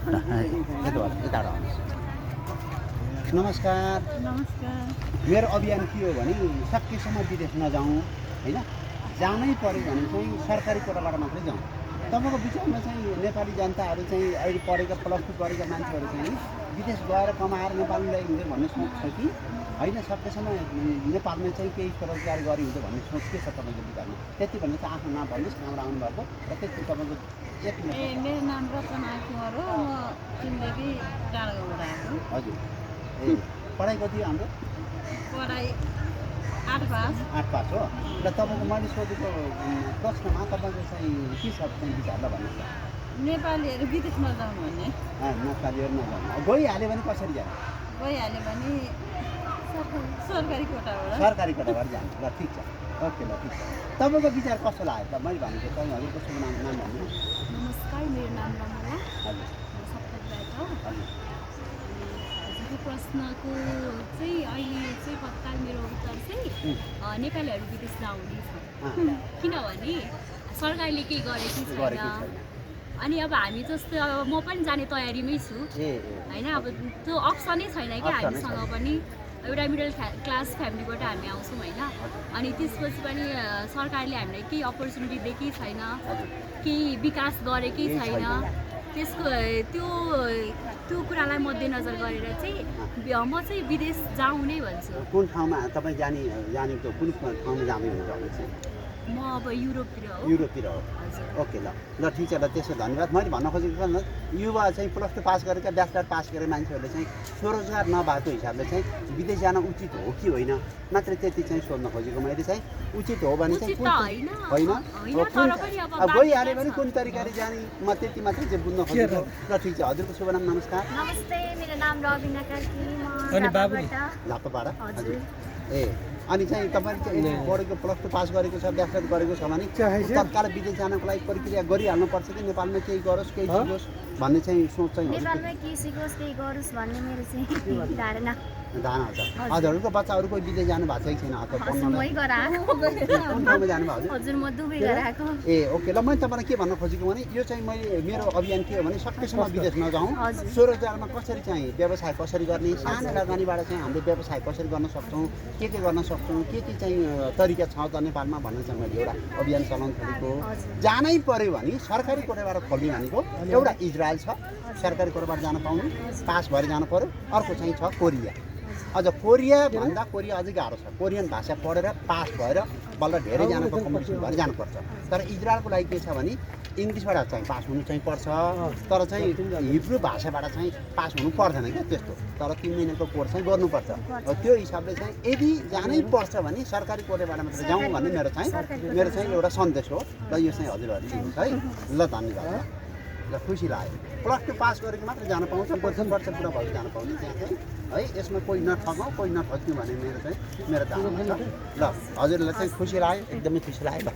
यताबाट आउनुहोस्। नमस्कार। नमस्कार। मेरो अभियान के हो भने सकेसम्म विदेश नजाउँ होइन, जानै पऱ्यो भने चाहिँ सरकारी कोटाबाट मात्रै जाउँ। तपाईँको विचारमा चाहिँ नेपाली जनताहरू चाहिँ अहिले पढेका +2 गरेका मान्छेहरू चाहिँ विदेश गएर कमाएर नेपाल ल्याइन्छ भन्ने सोच छ कि होइन, सकेसम्म नेपालमा चाहिँ केही रोजगार गरी हुन्छ भन्ने सोच के छ तपाईँको विचारमा? त्यति भन्ने चाहिँ आफ्नो नाम भन्नुहोस्, कहाँबाट आउनुभएको र त्यति तपाईँको एक मिनट। मेरो नाम रचना कुमार हो, म सिन्देली डाँडागाउँबाट आएको। हजुर। ए पढाइ कति हाम्रो? पढाइ 8 पास। 8 पास हो। र तपाईँको मैले सोधेको प्रश्नमा तपाईँको चाहिँ के छ चाहिँ विचार ल भन्नुहोस् न। नेपालीहरू विदेश नजाउँ भन्ने। नेपालीहरू नजाउँ, गइहाल्यो भने कसरी जाने? गइहाल्यो भने सरकारी कोटाबाट। सरकारी कोटाबाट जान्छ। ल ठिक छ, ओके ल ठिक छ। तपाईँको विचार कस्तो लाग्यो त? मैले भनेको तपाईँ हजुरको शुभ नाम भन्नु। नमस्कार, मेरो नाम रमला। हजुर सप्तक हो। हजुर। हजुरको प्रश्नको चाहिँ अहिले चाहिँ तत्काल मेरो उत्तर चाहिँ नेपालीहरू विदेश नआउने छ। किनभने सरकारले केही गरेकै छैन। अनि अब हामी जस्तो अब म पनि जाने तयारीमै छु होइन, अब त्यो अप्सनै छैन कि हामीसँग पनि। एउटा मिडल क्लास फ्यामिलीबाट हामी आउँछौँ होइन, अनि त्यसपछि पनि सरकारले हामीलाई केही अपर्च्युनिटी दिएकै छैन, केही विकास गरेकै छैन। त्यसको त्यो कुरालाई मध्यनजर गरेर चाहिँ म चाहिँ विदेश जाउँ नै भन्छु। कुन ठाउँमा तपाईँ जानेको कुन ठाउँमा जाँदै हुनुहुन्छ चाहिँ? म अब युरोपतिर हो। युरोपतिर हो। ओके ल ल ठिक छ ल, त्यसो धन्यवाद। मैले भन्न खोजेको छ युवा चाहिँ +2 पास गरेका ब्याचलर पास गरेर मान्छेहरूले चाहिँ स्वरोजगार नभएको हिसाबले चाहिँ विदेश जान उचित हो कि होइन, मात्रै त्यति चाहिँ सोध्न खोजेको मैले चाहिँ। उचित हो भने चाहिँ होइन, गइहाल्यो भने कुन तरिकाले जाने, म त्यति मात्रै चाहिँ बुझ्न खोजेको। ल ठिक छ, हजुरको शुभ नाम? नमस्कार। नमस्ते, मेरो नाम रबिना कार्की, म झापाबाट। हजुर। ए अनि चाहिँ तपाईँ चाहिँ पढेको +2 पास गरेको छ, ब्याचलर गरेको छ भने तत्काल विदेश जानको लागि प्रक्रिया गरिहाल्नुपर्छ कि नेपालमा केही गरोस् केही सिकोस् भन्ने चाहिँ सोच चाहिँ नेपालमै केही सिकोस् केही गरोस् भन्ने मेरो चाहिँ धारणा छ। हजुरहरूको बच्चाहरू कोही विदेश जानु भएको छ कि छैन? कुन ठाउँमा जानुभएको? हजुर, म दुबई गएर आएको। ए ओके ल, मैले तपाईँलाई के भन्न खोजेको भने यो चाहिँ मेरो अभियान के हो भने सकेसम्म विदेश नजाउँ, स्वरोजगारमा कसरी चाहिँ व्यवसाय कसरी गर्ने, सानो लगानीबाट चाहिँ हामीले व्यवसाय कसरी गर्न सक्छौँ, के गर्न सक्छौँ, के चाहिँ तरिका छ त नेपालमा भन्ने चाहिँ मैले एउटा अभियान चलाउनु खोजेको। जानै पऱ्यो भने सरकारी कोटाबाट खोल्ने भनेको एउटा इजरायल छ, सरकारी कोटाबाट जान पाउनु, पास भएर जानु पऱ्यो। अर्को चाहिँ छ कोरिया। अझ कोरिया भन्दा कोरिया अझै गाह्रो छ, कोरियन भाषा पढेर पास भएर बल्ल धेरैजनाको कम्पिटिसन भएर जानुपर्छ। तर इजरायलको लागि के छ भने इङ्ग्लिसबाट चाहिँ पास हुनु चाहिँ पर्छ, तर चाहिँ हिब्रू भाषाबाट चाहिँ पास हुनु पर्दैन क्या त्यस्तो, तर 3 महिनाको कोर्स चाहिँ गर्नुपर्छ। त्यो हिसाबले चाहिँ यदि जानै पर्छ भने सरकारी कोटाबाट मात्र जाउँ भन्ने मेरो चाहिँ एउटा सन्देश हो। र यो चाहिँ हजुरहरूले लिनुहोस् है। ल धन्यवाद। ल खुसी लाग्यो। +2 पास गरेको मात्र जान पाउँछ, 45 वर्ष पुरा भएर जान पाउँछ त्यहाँ चाहिँ है। यसमा कोही नठगाउँ कोही नठग्नु भन्ने मेरो धारणा छ। ल हजुरलाई चाहिँ खुसी लाग्यो, एकदमै खुसी लाग्यो।